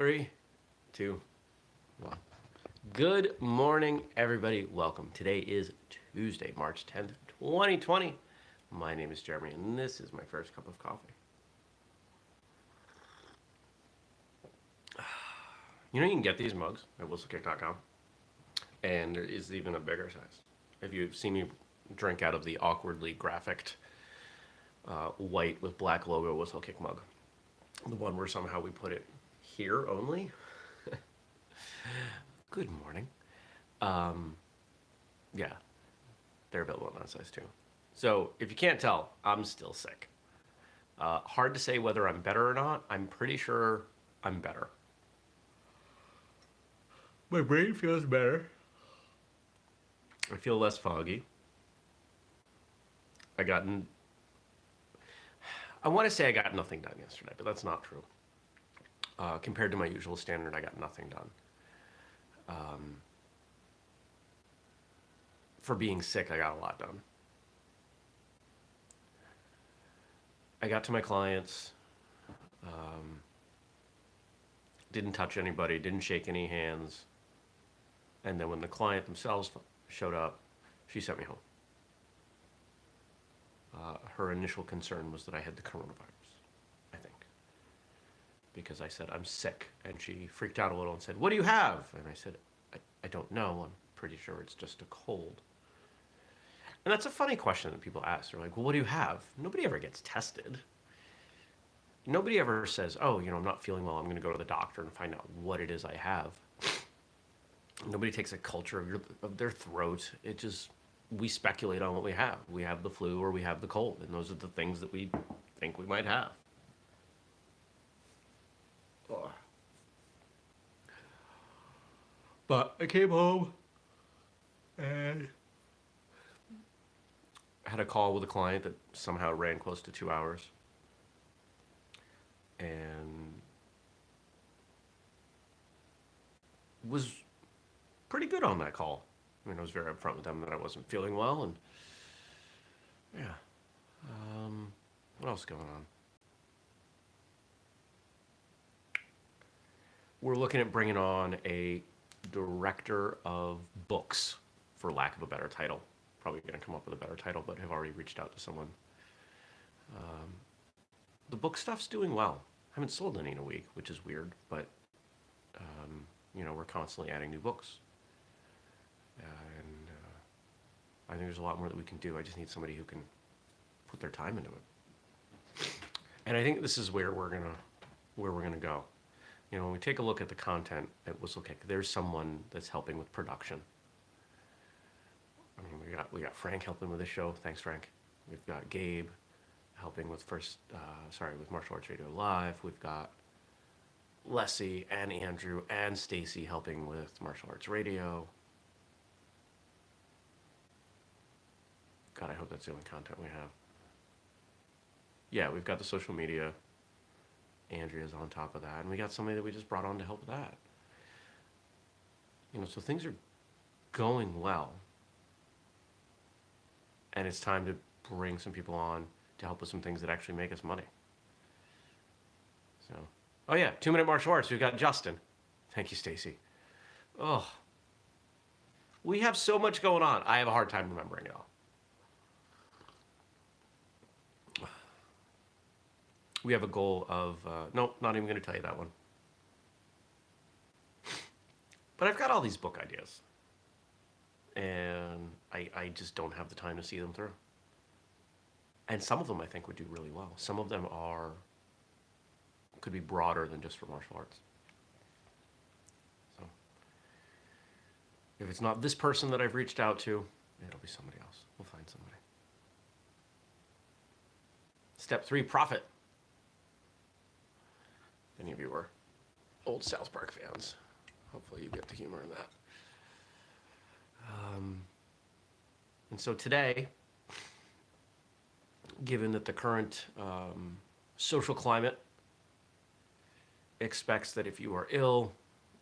Three, two, one. Good morning, everybody. Welcome. Today is Tuesday, March 10th, 2020. My name is Jeremy, and this is my first cup of coffee. You can get these mugs at whistlekick.com, and there is even a bigger size. If you've seen me drink out of the awkwardly graphicked white with black logo whistlekick mug, the one where somehow we put it here only. Good morning. Yeah, they're available in that size too. So if you can't tell, I'm still sick. Hard to say whether I'm better or not. I'm pretty sure I'm better. My brain feels better. I feel less foggy. I want to say I got nothing done yesterday, but that's not true. Compared to my usual standard, I got nothing done. For being sick, I got a lot done. I got to my clients, didn't touch anybody, didn't shake any hands, and then when the client themselves showed up, she sent me home. Her initial concern was that I had the coronavirus, I think, because I said, I'm sick, and she freaked out a little and said, what do you have? And I said, I don't know, I'm pretty sure it's just a cold. And that's a funny question that people ask. They're like, well, what do you have? Nobody ever gets tested. Nobody ever says, oh, I'm not feeling well, I'm going to go to the doctor and find out what it is I have. Nobody takes a culture of their throat. We speculate on what we have. We have the flu or we have the cold, and those are the things that we think we might have. But I came home and had a call with a client that somehow ran close to 2 hours. And was pretty good on that call. I was very upfront with them that I wasn't feeling well, and yeah. What else is going on? We're looking at bringing on a director of books, for lack of a better title. Probably going to come up with a better title, but have already reached out to someone. The book stuff's doing well. I haven't sold any in a week, which is weird, but we're constantly adding new books. And I think there's a lot more that we can do. I just need somebody who can put their time into it. And I think this is where we're gonna go. When we take a look at the content at Whistlekick, there's someone that's helping with production. We got Frank helping with the show. Thanks, Frank. We've got Gabe helping with with Martial Arts Radio Live. We've got Leslie and Andrew and Stacy helping with Martial Arts Radio. God, I hope that's the only content we have. Yeah, we've got the social media. Andrea's on top of that. And we got somebody that we just brought on to help with that. So things are going well. And it's time to bring some people on to help with some things that actually make us money. So, oh yeah, 2 Minute Martial Arts. We've got Justin. Thank you, Stacy. Oh, we have so much going on. I have a hard time remembering it all. We have a goal of, nope, not even going to tell you that one. But I've got all these book ideas. And I just don't have the time to see them through. And some of them I think would do really well. Some of them could be broader than just for martial arts. So if it's not this person that I've reached out to, it'll be somebody else. We'll find somebody. Step 3, profit. If any of you are old South Park fans, hopefully you get the humor in that. And so today, given that the current social climate expects that if you are ill,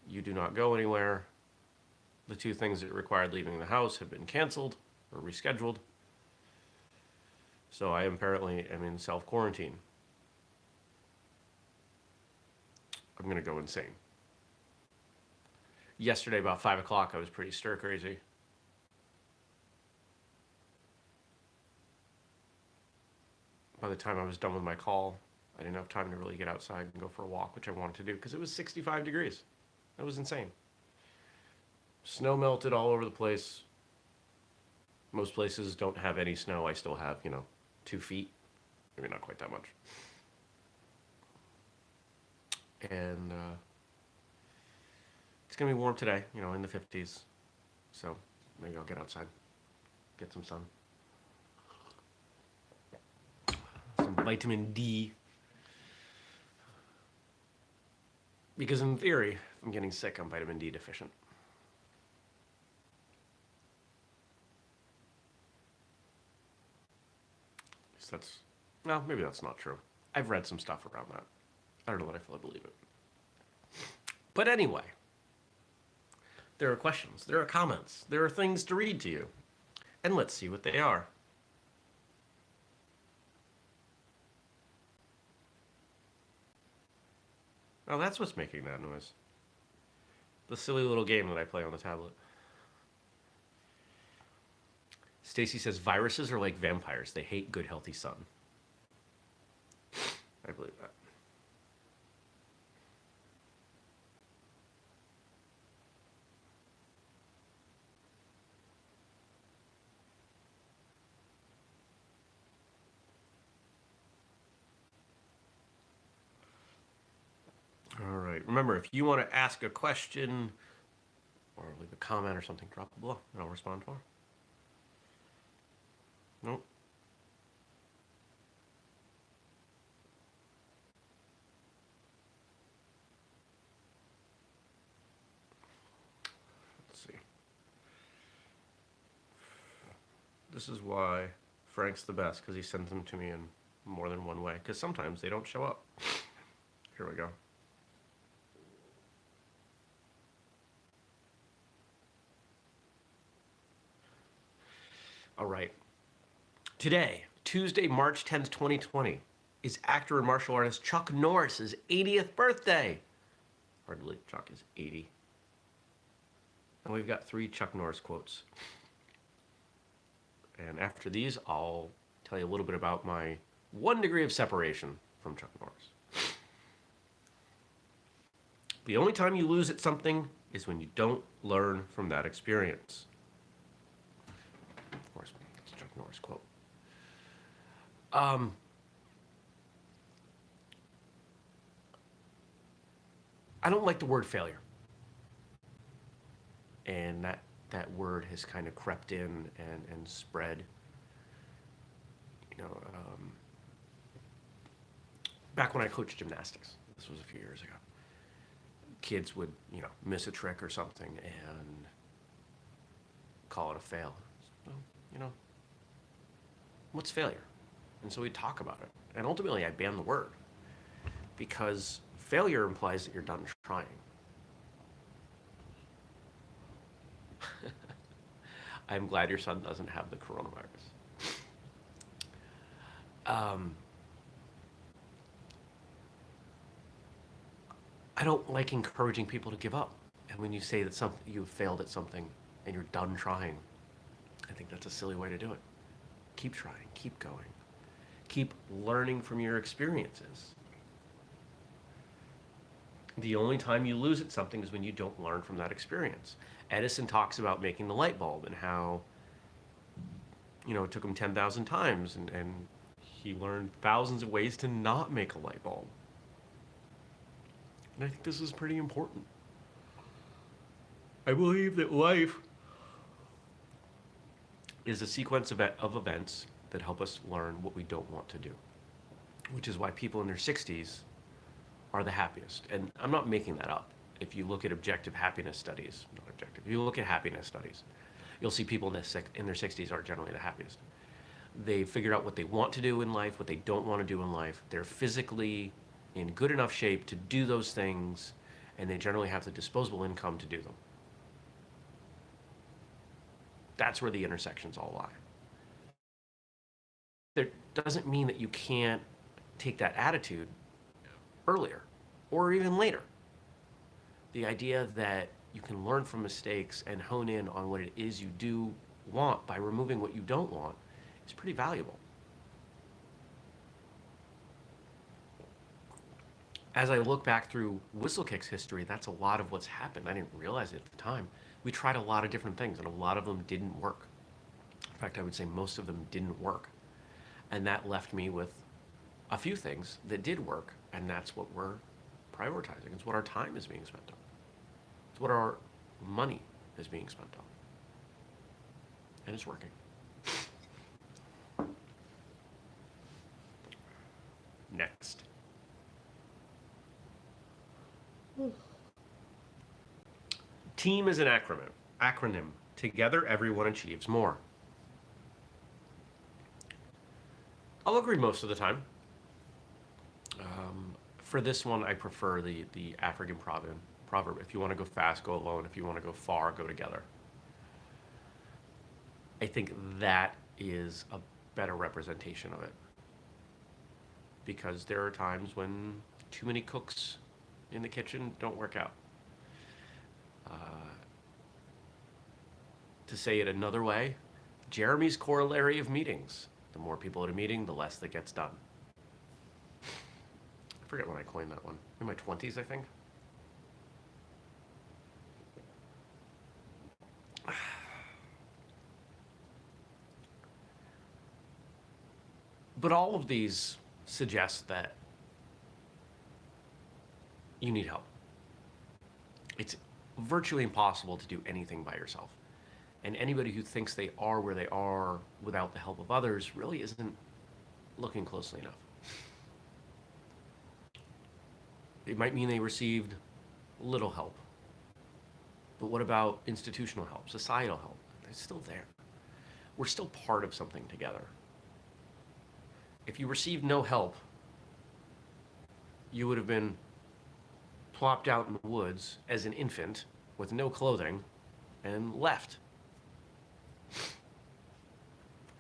you do not go anywhere, the 2 things that required leaving the house have been canceled or rescheduled. So I apparently am in self-quarantine. I'm going to go insane. Yesterday, about 5 o'clock, I was pretty stir crazy. By the time I was done with my call, I didn't have time to really get outside and go for a walk, which I wanted to do because it was 65 degrees. That was insane. Snow melted all over the place. Most places don't have any snow. I still have, 2 feet. Maybe not quite that much. And it's going to be warm today, in the 50s. So maybe I'll get outside, get some sun. Some vitamin D. Because in theory, if I'm getting sick, I'm vitamin D deficient. So maybe that's not true. I've read some stuff around that. I don't know that I fully believe it. But anyway, there are questions, there are comments, there are things to read to you. And let's see what they are. Oh, that's what's making that noise. The silly little game that I play on the tablet. Stacy says viruses are like vampires. They hate good, healthy sun. I believe that. All right. Remember, if you want to ask a question or leave a comment or something, drop it below and I'll respond for. Nope. Let's see. This is why Frank's the best, because he sends them to me in more than one way, because sometimes they don't show up. Here we go. All right. Today, Tuesday, March 10th, 2020, is actor and martial artist Chuck Norris's 80th birthday. Hard to believe Chuck is 80. And we've got 3 Chuck Norris quotes. And after these, I'll tell you a little bit about my 1 degree of separation from Chuck Norris. The only time you lose at something is when you don't learn from that experience. Of course, that's a Chuck Norris quote. I don't like the word failure. And that word has kind of crept in and spread. Back when I coached gymnastics, this was a few years ago, kids would, miss a trick or something and call it a fail. So, what's failure? And so we'd talk about it. And ultimately, I banned the word because failure implies that you're done trying. I'm glad your son doesn't have the coronavirus. I don't like encouraging people to give up. And when you say that you've failed at something and you're done trying, I think that's a silly way to do it. Keep trying, keep going. Keep learning from your experiences. The only time you lose at something is when you don't learn from that experience. Edison talks about making the light bulb and how, it took him 10,000 times and he learned thousands of ways to not make a light bulb. And I think this is pretty important. I believe that life is a sequence of events that help us learn what we don't want to do, which is why people in their 60s are the happiest. And I'm not making that up. If you look at objective happiness studies, not objective, if you look at happiness studies, you'll see people in their 60s are generally the happiest. They figured out what they want to do in life, what they don't want to do in life. They're physically in good enough shape to do those things, and they generally have the disposable income to do them. That's where the intersections all lie. That doesn't mean that you can't take that attitude earlier or even later. The idea that you can learn from mistakes and hone in on what it is you do want by removing what you don't want is pretty valuable. As I look back through Whistlekick's history, that's a lot of what's happened. I didn't realize it at the time. We tried a lot of different things, and a lot of them didn't work. In fact, I would say most of them didn't work. And that left me with a few things that did work, and that's what we're prioritizing. It's what our time is being spent on. It's what our money is being spent on. And it's working. Next. TEAM is an acronym. Together, everyone achieves more. I'll agree most of the time. For this one, I prefer the African proverb. If you want to go fast, go alone. If you want to go far, go together. I think that is a better representation of it. Because there are times when too many cooks in the kitchen don't work out. To say it another way, Jeremy's corollary of meetings. The more people at a meeting, the less that gets done. I forget when I coined that one. In my 20s, I think. But all of these suggest that you need help. It's virtually impossible to do anything by yourself. And anybody who thinks they are where they are without the help of others really isn't looking closely enough. It might mean they received little help. But what about institutional help, societal help? It's still there. We're still part of something together. If you received no help, you would have been plopped out in the woods as an infant with no clothing and left.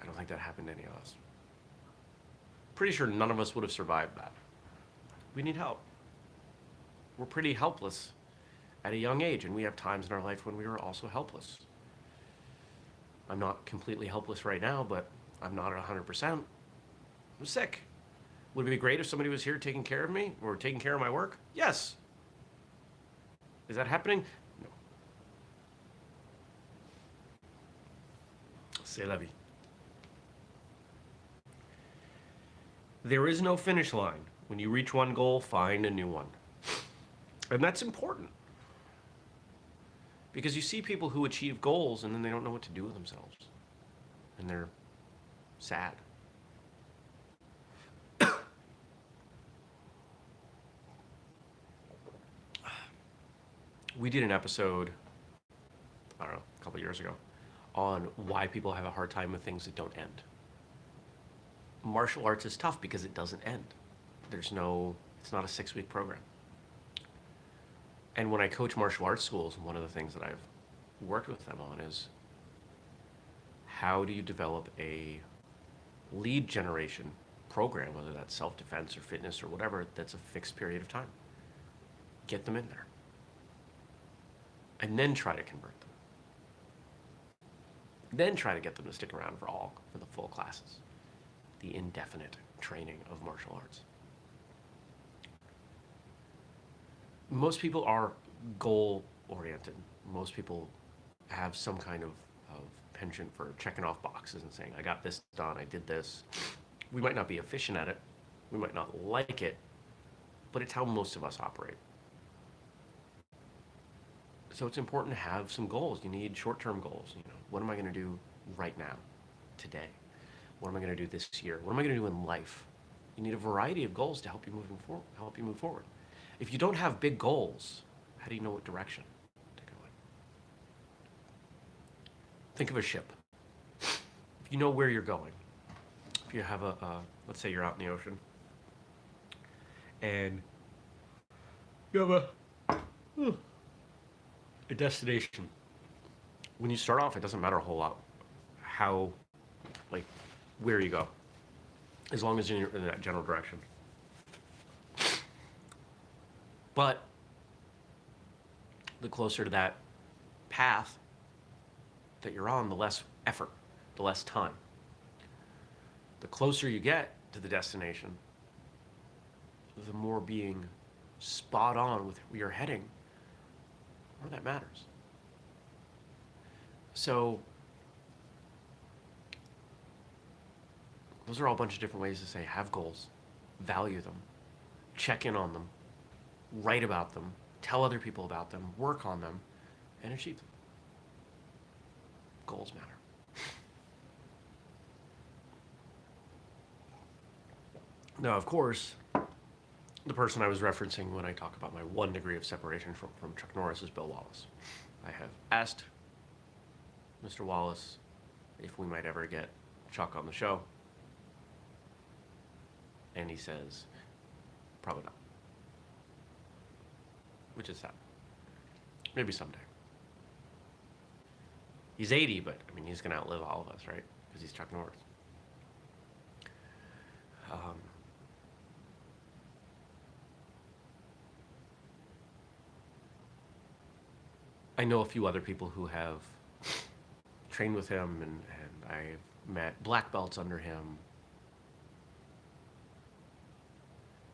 I don't think that happened to any of us. Pretty sure none of us would have survived that. We need help. We're pretty helpless at a young age, and we have times in our life when we were also helpless. I'm not completely helpless right now, but I'm not at 100%. I'm sick. Would it be great if somebody was here taking care of me or taking care of my work? Yes. Is that happening? No. C'est la vie. There is no finish line. When you reach one goal, find a new one. And that's important. Because you see people who achieve goals and then they don't know what to do with themselves. And they're sad. We did an episode, I don't know, a couple years ago, on why people have a hard time with things that don't end. Martial arts is tough because it doesn't end. It's not a 6-week program. And when I coach martial arts schools, one of the things that I've worked with them on is how do you develop a lead generation program, whether that's self-defense or fitness or whatever, that's a fixed period of time. Get them in there. And then try to convert them. Then try to get them to stick around for the full classes. The indefinite training of martial arts. Most people are goal-oriented. Most people have some kind of penchant for checking off boxes and saying, I got this done, I did this. We might not be efficient at it. We might not like it, but it's how most of us operate. So it's important to have some goals. You need short-term goals. What am I going to do right now, today? What am I going to do this year? What am I going to do in life? You need a variety of goals to help you move forward. If you don't have big goals, how do you know what direction to go in? Think of a ship. If you know where you're going, if you have let's say you're out in the ocean, and you have a destination. When you start off, it doesn't matter a whole lot where you go, as long as you're in that general direction. But the closer to that path that you're on, the less effort, the less time. The closer you get to the destination, the more being spot on with where you're heading, the more that matters. So those are all a bunch of different ways to say have goals, value them, check in on them, write about them, tell other people about them, work on them, and achieve them. Goals matter. Now, of course, the person I was referencing when I talk about my 1 degree of separation from Chuck Norris is Bill Wallace. I have asked Mr. Wallace if we might ever get Chuck on the show, and he says, probably not. Which is sad. Maybe someday. He's 80, but I mean, he's going to outlive all of us, right? Because he's Chuck Norris. I know a few other people who have trained with him, and I've met black belts under him.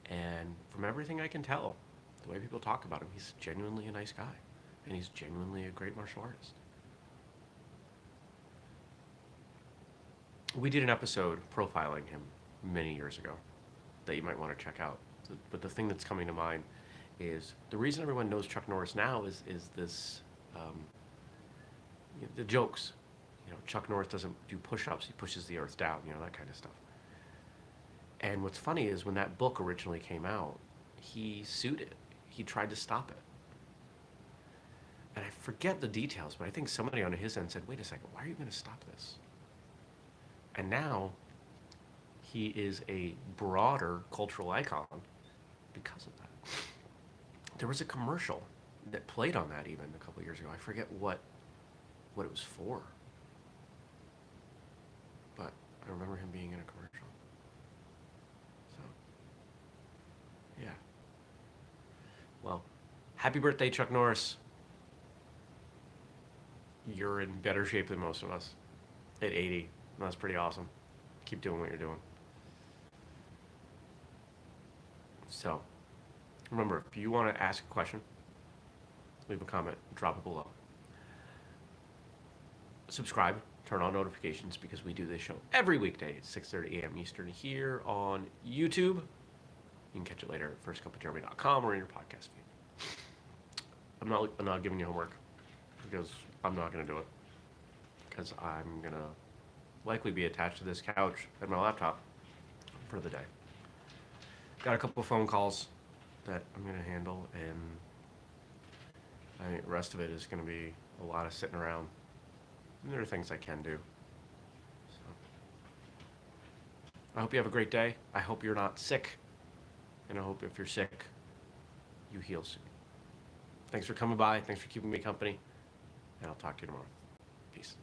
And from everything I can tell, the way people talk about him, he's genuinely a nice guy. And he's genuinely a great martial artist. We did an episode profiling him many years ago that you might want to check out. But the thing that's coming to mind is the reason everyone knows Chuck Norris now is this, the jokes. You know, Chuck Norris doesn't do push-ups, he pushes the earth down, you know, that kind of stuff. And what's funny is when that book originally came out, he sued it. He tried to stop it. And I forget the details, but I think somebody on his end said, wait a second, why are you going to stop this? And now he is a broader cultural icon because of that. There was a commercial that played on that even a couple years ago. I forget what it was for. But I remember him being in a commercial. So, yeah. Well, happy birthday, Chuck Norris. You're in better shape than most of us at 80. That's pretty awesome. Keep doing what you're doing. So, remember, if you want to ask a question, leave a comment, drop it below. Subscribe, turn on notifications because we do this show every weekday at 6:30 a.m. Eastern here on YouTube. You can catch it later at firstcupofjeremy.com or in your podcast feed. I'm not giving you homework because I'm not going to do it because I'm going to likely be attached to this couch and my laptop for the day. Got a couple of phone calls that I'm going to handle, and I think the rest of it is going to be a lot of sitting around. And there are things I can do. So, I hope you have a great day. I hope you're not sick. And I hope if you're sick, you heal soon. Thanks for coming by. Thanks for keeping me company. And I'll talk to you tomorrow. Peace.